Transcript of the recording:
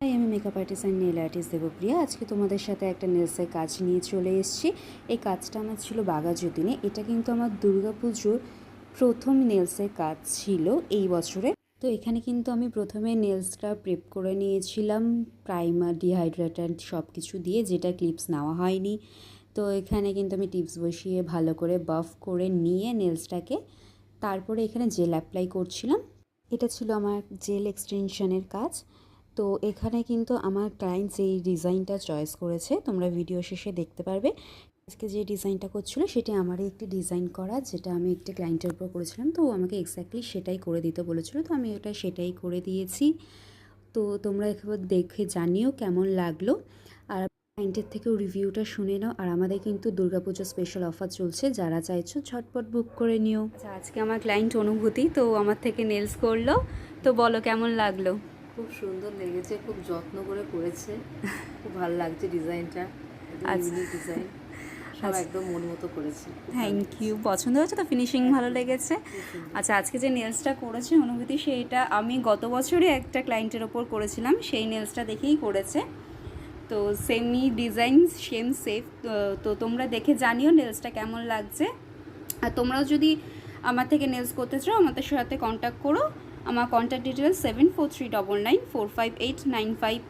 তাই আমি makeup artist and nail artist Debapriya. আজকে তোমাদের সাথে একটা নেলসের কাজ নিয়ে চলে এসেছি। এই কাজটা আমার ছিল বাঘাযতীনে। এটা কিন্তু আমার দুর্গাপুজোর প্রথম নেলসের কাজ ছিল এই বছরে। তো এখানে কিন্তু আমি প্রথমে নেলসটা প্রেপ করে নিয়েছিলাম প্রাইমার, ডিহাইড্রেটার সব কিছু দিয়ে, যেটা ক্লিপস নেওয়া হয়নি। তো এখানে কিন্তু আমি টিপস বসিয়ে ভালো করে বাফ করে নিয়ে নেলসটাকে তারপরে এখানে জেল অ্যাপ্লাই করছিলাম। এটা ছিল আমার জেল এক্সটেনশনের কাজ। তো এখানে কিন্তু আমার ক্লায়েন্ট যেই ডিজাইনটা চয়েস করেছে, তোমরা ভিডিও শেষে দেখতে পারবে। আজকে যে ডিজাইনটা করছিল সেটা আমারই একটি ডিজাইন করা, যেটা আমি একটা ক্লায়েন্টের উপর করেছিলাম। তো আমাকে এক্স্যাক্টলি সেটাই করে দিতে বলেছিল, তো আমি ওটা সেটাই করে দিয়েছি। তো তোমরা একবার দেখে জানিও কেমন লাগলো, আর ক্লায়েন্টের থেকেও রিভিউটা শুনে নাও। আর আমাদের কিন্তু দুর্গাপুজো স্পেশাল অফার চলছে, যারা চাইছো ঝটপট বুক করে নিও। আচ্ছা, আজকে আমার ক্লায়েন্ট অনুভূতি তো আমার থেকে নেলস করলো, তো বলো কেমন লাগলো? খুব সুন্দর লেগেছে, খুব যত্ন করে করেছে, খুব ভালো লাগছে ডিজাইনটা, আচ্ছা, ইউনিক ডিজাইন, সব একদম মন মতো করেছে। Thank you. পছন্দ হয়েছে তো? ফিনিশিং ভালো লেগেছে? খুব সুন্দর। আচ্ছা, আজকে যে নেলসটা করেছে অনুভূতি, সেইটা আমি গত বছরই একটা ক্লায়েন্টের ওপর করেছিলাম, সেই নেলসটা দেখেই করেছে। তো সেমই ডিজাইন, সেম সেফ। তো তোমরা দেখে জানিও নেলসটা কেমন লাগছে। আর তোমরাও যদি আমার থেকে নেলস করতে চাও, আমাদের সাথে কন্ট্যাক্ট করো। আমার কন্ট্যাক্ট ডিটেলস 7439945895।